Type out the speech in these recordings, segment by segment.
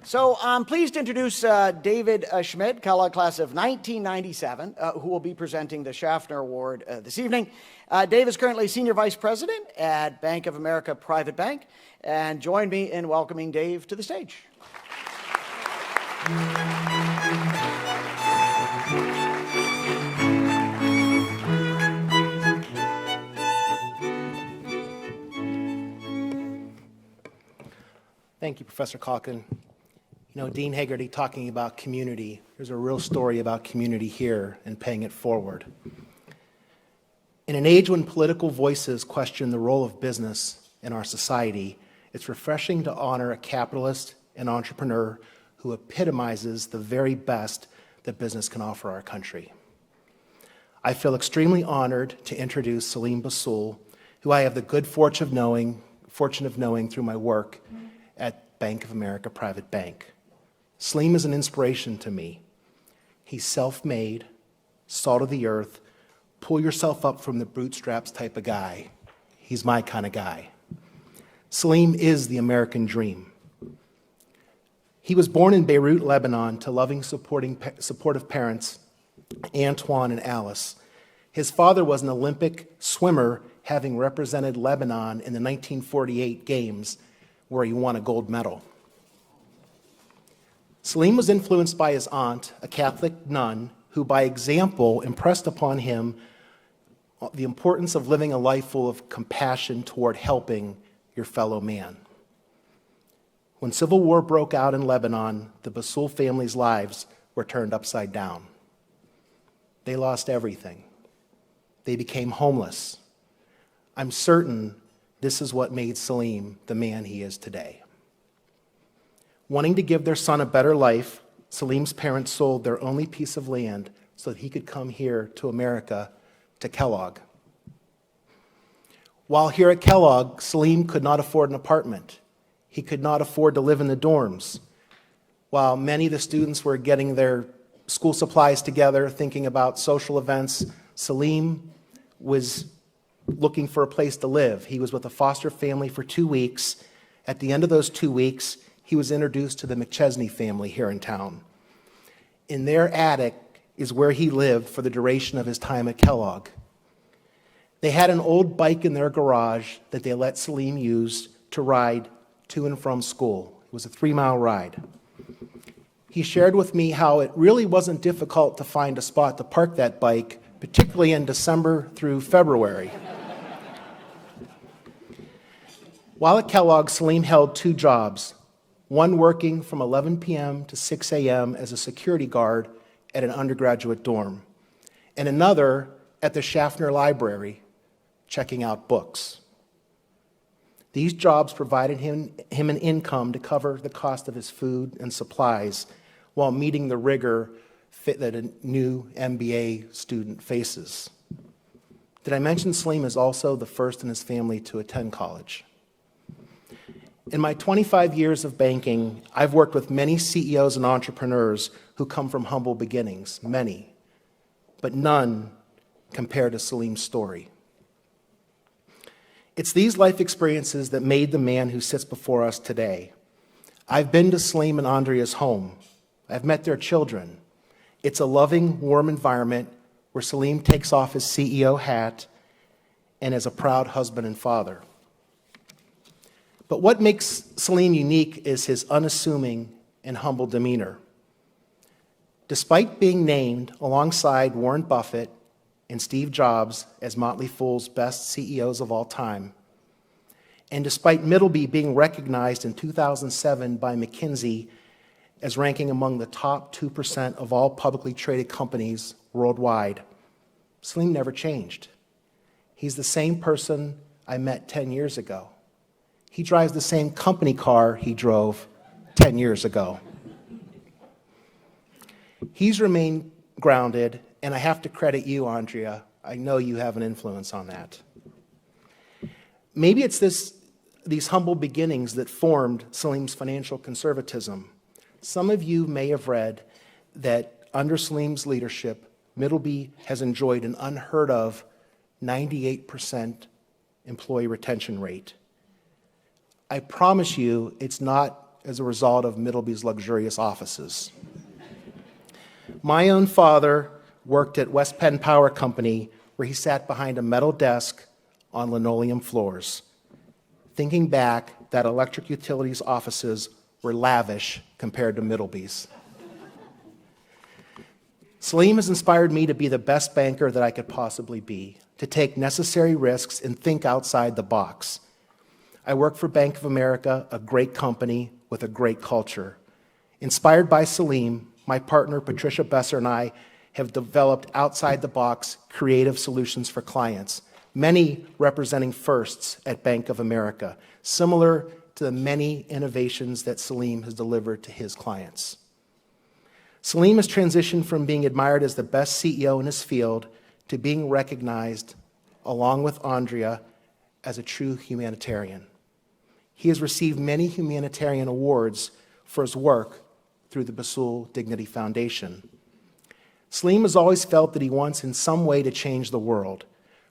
So I'm pleased to introduce David Schmidt, Kellogg class of 1997, who will be presenting the Schaffner Award this evening. Dave is currently Senior Vice President at Bank of America Private Bank, and join me in welcoming Dave to the stage. Thank you, Professor Calkin. You know, Dean Hagerty talking about community. There's a real story about community here and paying it forward. In an age when political voices question the role of business in our society, it's refreshing to honor a capitalist and entrepreneur who epitomizes the very best that business can offer our country. I feel extremely honored to introduce Selim Bassoul, who I have the good fortune of knowing through my work at Bank of America Private Bank. Selim is an inspiration to me. He's self-made, salt of the earth, pull yourself up from the bootstraps type of guy. He's my kind of guy. Selim is the American dream. He was born in Beirut, Lebanon, to loving, supportive parents, Antoine and Alice. His father was an Olympic swimmer, having represented Lebanon in the 1948 Games, where he won a gold medal. Selim was influenced by his aunt, a Catholic nun, who by example impressed upon him the importance of living a life full of compassion toward helping your fellow man. When civil war broke out in Lebanon, the Bassoul family's lives were turned upside down. They lost everything. They became homeless. I'm certain this is what made Selim the man he is today. Wanting to give their son a better life, Selim's parents sold their only piece of land so that he could come here to America, to Kellogg. While here at Kellogg, Selim could not afford an apartment. He could not afford to live in the dorms. While many of the students were getting their school supplies together, thinking about social events, Selim was looking for a place to live. He was with a foster family for 2 weeks. At the end of those 2 weeks, he was introduced to the McChesney family here in town. In their attic is where he lived for the duration of his time at Kellogg. They had an old bike in their garage that they let Selim use to ride to and from school. It was a 3-mile ride. He shared with me how it really wasn't difficult to find a spot to park that bike, particularly in December through February. While at Kellogg, Selim held 2 jobs, one working from 11 p.m. to 6 a.m. as a security guard at an undergraduate dorm, and another at the Schaffner library, checking out books. These jobs provided him an income to cover the cost of his food and supplies while meeting the rigor that a new MBA student faces. Did I mention Selim is also the first in his family to attend college? In my 25 years of banking, I've worked with many CEOs and entrepreneurs who come from humble beginnings, many, but none compare to Selim's story. It's these life experiences that made the man who sits before us today. I've been to Selim and Andrea's home. I've met their children. It's a loving, warm environment where Selim takes off his CEO hat and is a proud husband and father. But what makes Selim unique is his unassuming and humble demeanor. Despite being named alongside Warren Buffett and Steve Jobs as Motley Fool's best CEOs of all time, and despite Middleby being recognized in 2007 by McKinsey as ranking among the top 2% of all publicly traded companies worldwide, Selim never changed. He's the same person I met 10 years ago. He drives the same company car he drove 10 years ago. He's remained grounded, and I have to credit you, Andrea. I know you have an influence on that. Maybe it's these humble beginnings that formed Selim's financial conservatism. Some of you may have read that under Selim's leadership, Middleby has enjoyed an unheard of 98% employee retention rate. I promise you it's not as a result of Middleby's luxurious offices. My own father worked at West Penn Power Company, where he sat behind a metal desk on linoleum floors. Thinking back, that electric utilities offices were lavish compared to Middleby's. Selim has inspired me to be the best banker that I could possibly be, to take necessary risks and think outside the box. I work for Bank of America, a great company with a great culture. Inspired by Selim, my partner Patricia Besser and I have developed outside-the-box creative solutions for clients, many representing firsts at Bank of America, similar to the many innovations that Selim has delivered to his clients. Selim has transitioned from being admired as the best CEO in his field to being recognized, along with Andrea, as a true humanitarian. He has received many humanitarian awards for his work through the Bassoul Dignity Foundation. Selim has always felt that he wants in some way to change the world.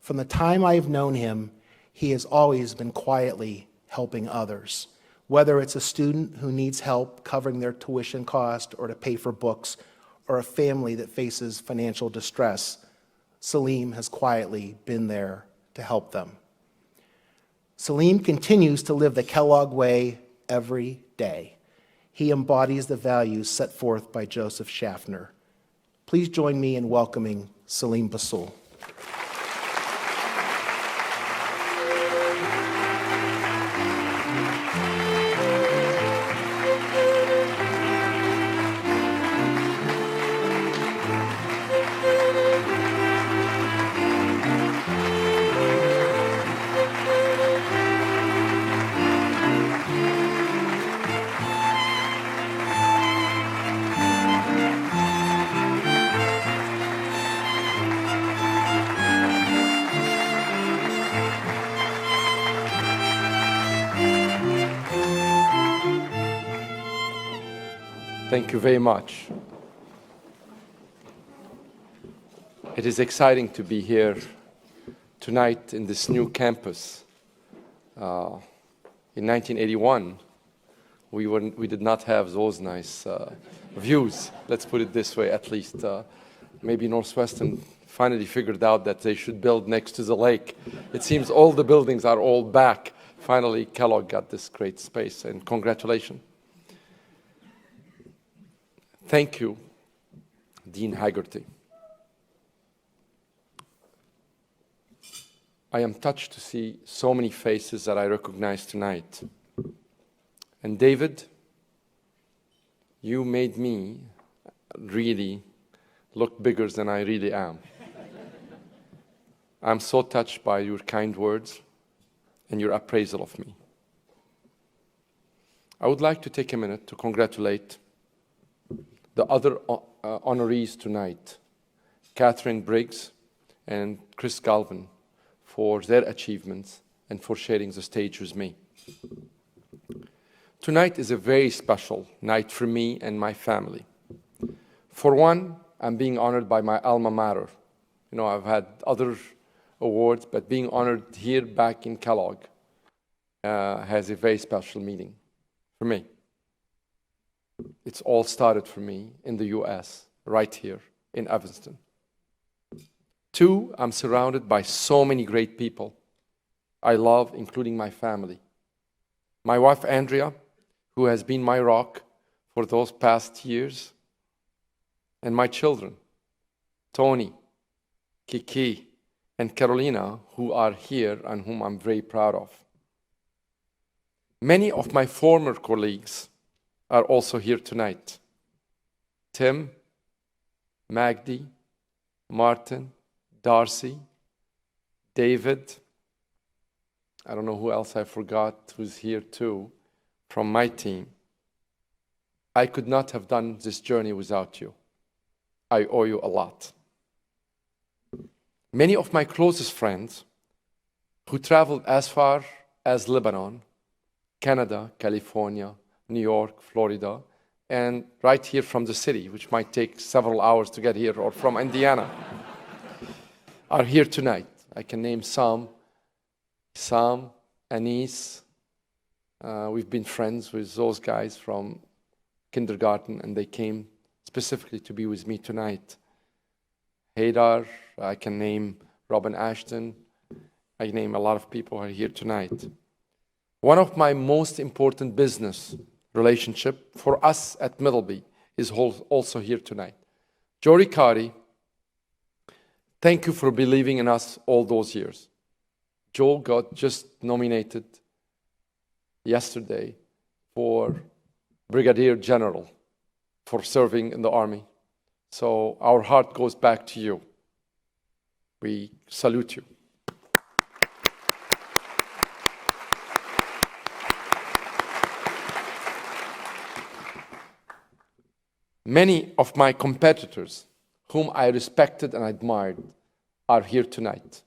From the time I have known him, he has always been quietly helping others. Whether it's a student who needs help covering their tuition cost or to pay for books, or a family that faces financial distress, Selim has quietly been there to help them. Selim continues to live the Kellogg way every day. He embodies the values set forth by Joseph Schaffner. Please join me in welcoming Selim Bassoul. Thank you very much. It is exciting to be here tonight in this new campus. In 1981, we did not have those nice views, let's put it this way, at least. Maybe Northwestern finally figured out that they should build next to the lake. It seems all the buildings are all back. Finally, Kellogg got this great space, and congratulations. Thank you, Dean Haggerty. I am touched to see so many faces that I recognize tonight. And David, you made me really look bigger than I really am. I'm so touched by your kind words and your appraisal of me. I would like to take a minute to congratulate the other honorees tonight, Catherine Briggs and Chris Galvin, for their achievements and for sharing the stage with me. Tonight is a very special night for me and my family. For one, I'm being honored by my alma mater. You know, I've had other awards, but being honored here back in Kellogg has a very special meaning for me. It's all started for me in the US, right here in Evanston. Two, I'm surrounded by so many great people I love, including my family. My wife, Andrea, who has been my rock for those past years, and my children, Tony, Kiki, and Carolina, who are here and whom I'm very proud of. Many of my former colleagues are also here tonight. Tim, Magdi, Martin, Darcy, David, I don't know who else I forgot who's here too, from my team. I could not have done this journey without you. I owe you a lot. Many of my closest friends who traveled as far as Lebanon, Canada, California, New York, Florida, and right here from the city, which might take several hours to get here, or from Indiana, are here tonight. I can name some: Sam, Anis, We've been friends with those guys from kindergarten, and they came specifically to be with me tonight. Haydar, I can name Robin Ashton. I name a lot of people who are here tonight. One of my most important business relationship for us at Middleby is also here tonight. Joe Riccardi, thank you for believing in us all those years. Joe got just nominated yesterday for Brigadier General for serving in the Army. So our heart goes back to you. We salute you. Many of my competitors, whom I respected and admired, are here tonight.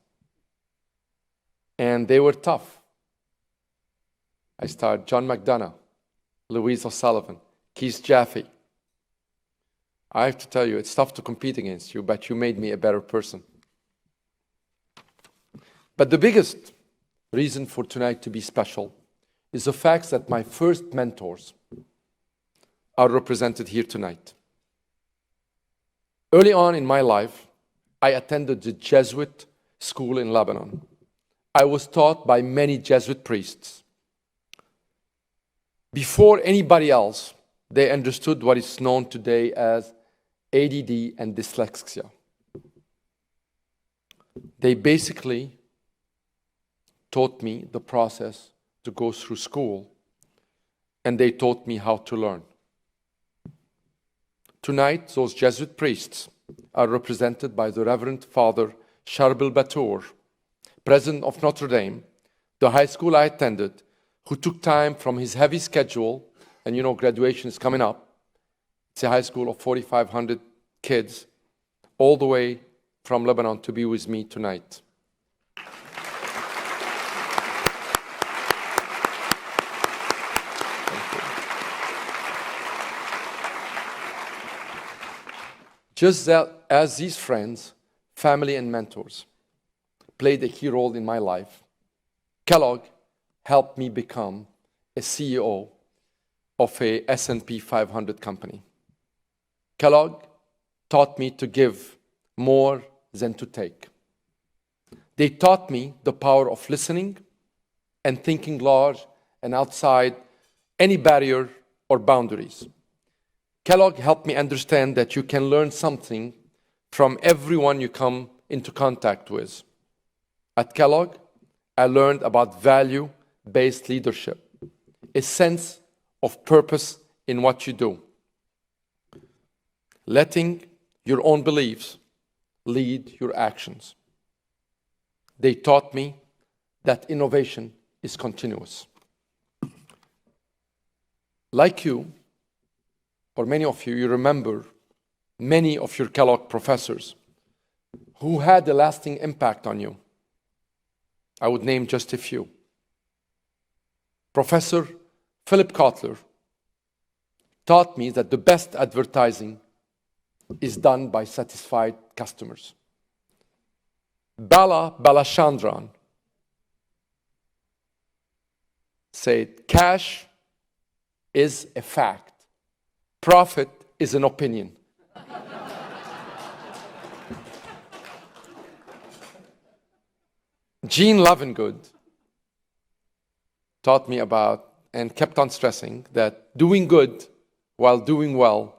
And they were tough. I started John McDonough, Louise O'Sullivan, Keith Jaffe. I have to tell you, it's tough to compete against you, but you made me a better person. But the biggest reason for tonight to be special is the fact that my first mentors are represented here tonight. Early on in my life, I attended the Jesuit school in Lebanon. I was taught by many Jesuit priests. Before anybody else, they understood what is known today as ADD and dyslexia. They basically taught me the process to go through school, and they taught me how to learn. Tonight, those Jesuit priests are represented by the Reverend Father Selim Bassoul, president of Notre Dame, the high school I attended, who took time from his heavy schedule, and you know graduation is coming up. It's a high school of 4,500 kids, all the way from Lebanon to be with me tonight. Just as these friends, family, and mentors played a key role in my life, Kellogg helped me become a CEO of a S&P 500 company. Kellogg taught me to give more than to take. They taught me the power of listening and thinking large and outside any barrier or boundaries. Kellogg helped me understand that you can learn something from everyone you come into contact with. At Kellogg, I learned about value-based leadership, a sense of purpose in what you do, letting your own beliefs lead your actions. They taught me that innovation is continuous. Like you, or many of you, you remember many of your Kellogg professors who had a lasting impact on you. I would name just a few. Professor Philip Kotler taught me that the best advertising is done by satisfied customers. Bala Balachandran said, cash is a fact. Profit is an opinion. Gene Lovingood taught me about and kept on stressing that doing good while doing well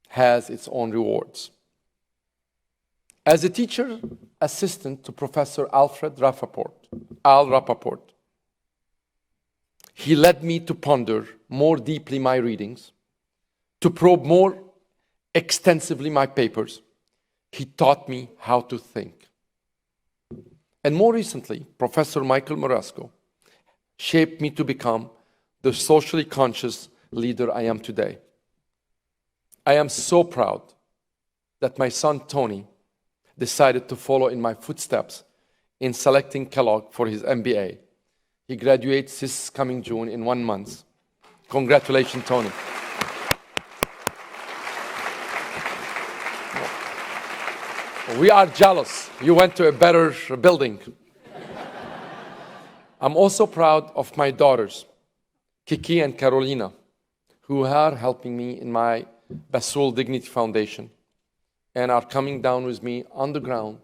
has its own rewards. As a teacher assistant to Professor Al Rappaport, he led me to ponder more deeply my readings, to probe more extensively my papers. He taught me how to think. And more recently, Professor Michael Moresco shaped me to become the socially conscious leader I am today. I am so proud that my son Tony decided to follow in my footsteps in selecting Kellogg for his MBA. He graduates this coming June in 1 month. Congratulations, Tony. We are jealous. You went to a better building. I'm also proud of my daughters, Kiki and Carolina, who are helping me in my Bassoul Dignity Foundation and are coming down with me on the ground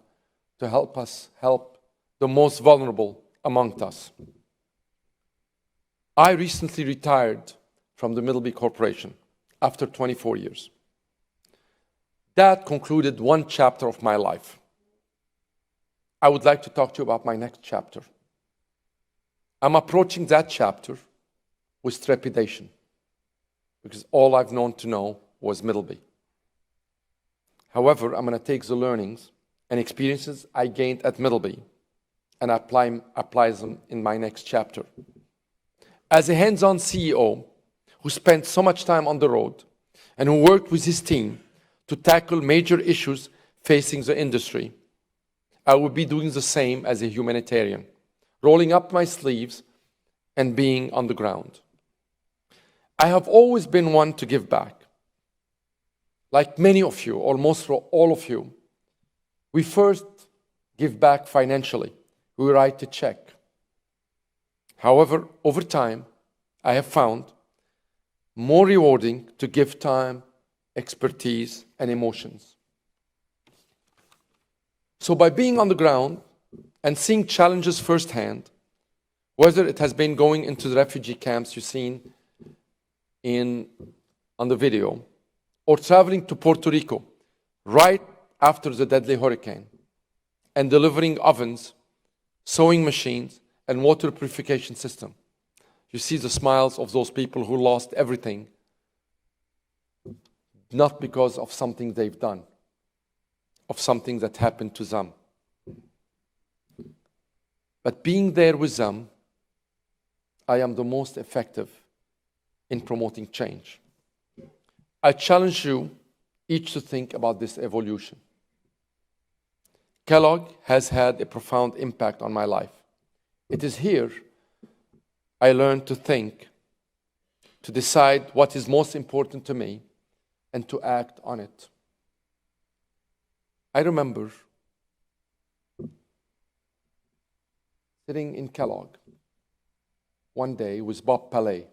to help us help the most vulnerable amongst us. I recently retired from the Middleby Corporation after 24 years. That concluded one chapter of my life. I would like to talk to you about my next chapter. I'm approaching that chapter with trepidation because all I've known to know was Middleby. However, I'm going to take the learnings and experiences I gained at Middleby and apply them in my next chapter. As a hands-on CEO who spent so much time on the road and who worked with his team to tackle major issues facing the industry, I will be doing the same as a humanitarian, rolling up my sleeves and being on the ground. I have always been one to give back. Like many of you, almost all of you, we first give back financially. We write a check. However, over time, I have found more rewarding to give time, expertise, and emotions. So by being on the ground and seeing challenges firsthand, whether it has been going into the refugee camps you've seen on the video, or traveling to Puerto Rico right after the deadly hurricane and delivering ovens, sewing machines, and water purification system. You see the smiles of those people who lost everything, not because of something they've done, of something that happened to them. But being there with them, I am the most effective in promoting change. I challenge you each to think about this evolution. Kellogg has had a profound impact on my life. It is here I learned to think, to decide what is most important to me, and to act on it. I remember sitting in Kellogg one day with Bob Palais,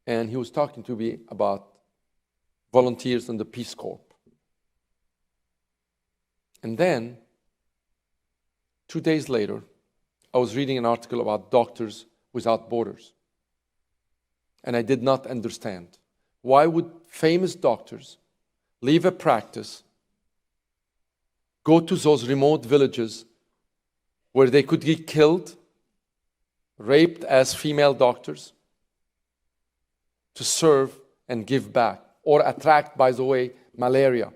and he was talking to me about volunteers in the Peace Corps. And then, 2 days later, I was reading an article about Doctors Without Borders. And I did not understand. Why would famous doctors leave a practice, go to those remote villages where they could get killed, raped as female doctors, to serve and give back, or attract, by the way, malaria,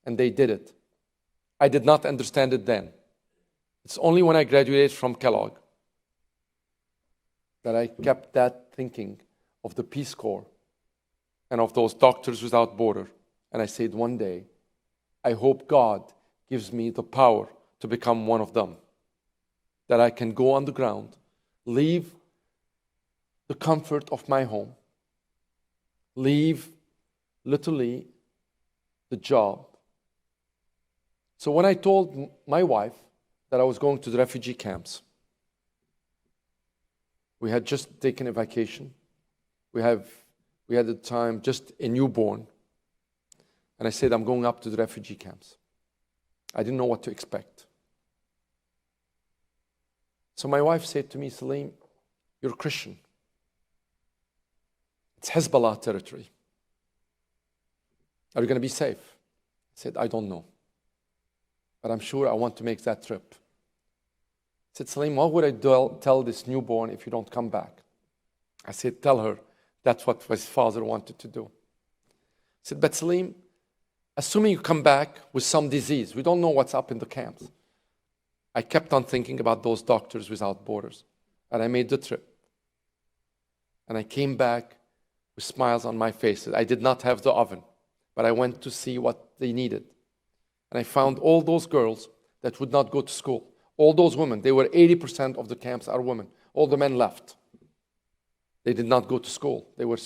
and they did it. I did not understand it then. It's only when I graduated from Kellogg that I kept that thinking of the Peace Corps and of those Doctors Without Borders. And I said, one day, I hope God gives me the power to become one of them, that I can go on the ground, leave the comfort of my home, leave literally the job. So when I told my wife that I was going to the refugee camps, we had just taken a vacation. We had at the time just a newborn. And I said, I'm going up to the refugee camps. I didn't know what to expect. So my wife said to me, Selim, you're a Christian. It's Hezbollah territory. Are you going to be safe? I said, I don't know. But I'm sure I want to make that trip. I said, Selim, what would I tell this newborn if you don't come back? I said, tell her that's what his father wanted to do. I said, but Selim, assuming you come back with some disease, we don't know what's up in the camps. I kept on thinking about those Doctors Without Borders, and I made the trip. And I came back with smiles on my face. I did not have the oven, but I went to see what they needed. And I found all those girls that would not go to school. All those women, they were 80% of the camps are women. All the men left. They did not go to school. They were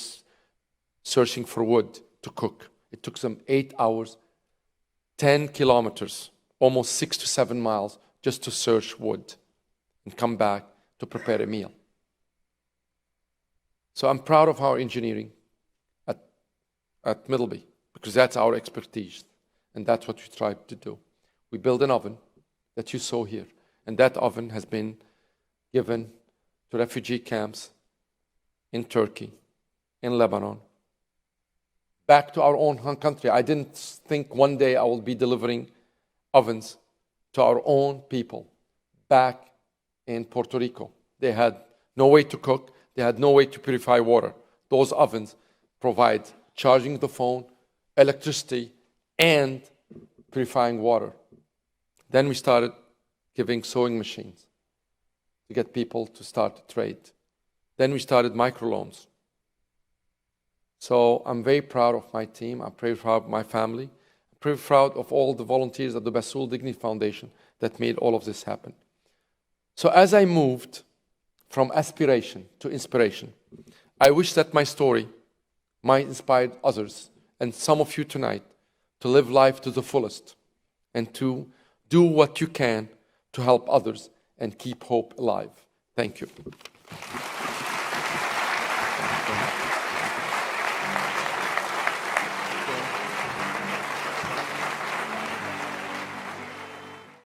searching for wood to cook. It took them 8 hours, 10 kilometers, almost 6 to 7 miles, just to search wood and come back to prepare a meal. So I'm proud of our engineering at Middleby, because that's our expertise, and that's what we tried to do. We built an oven that you saw here, and that oven has been given to refugee camps in Turkey, in Lebanon, back to our own country. I didn't think one day I will be delivering ovens to our own people back in Puerto Rico. They had no way to cook. They had no way to purify water. Those ovens provide charging the phone, electricity, and purifying water. Then we started giving sewing machines to get people to start to trade. Then we started microloans. So I'm very proud of my team. I'm very proud of my family. I'm very proud of all the volunteers at the Bassoul Dignity Foundation that made all of this happen. So as I moved from aspiration to inspiration, I wish that my story might inspire others and some of you tonight to live life to the fullest and to do what you can to help others and keep hope alive. Thank you.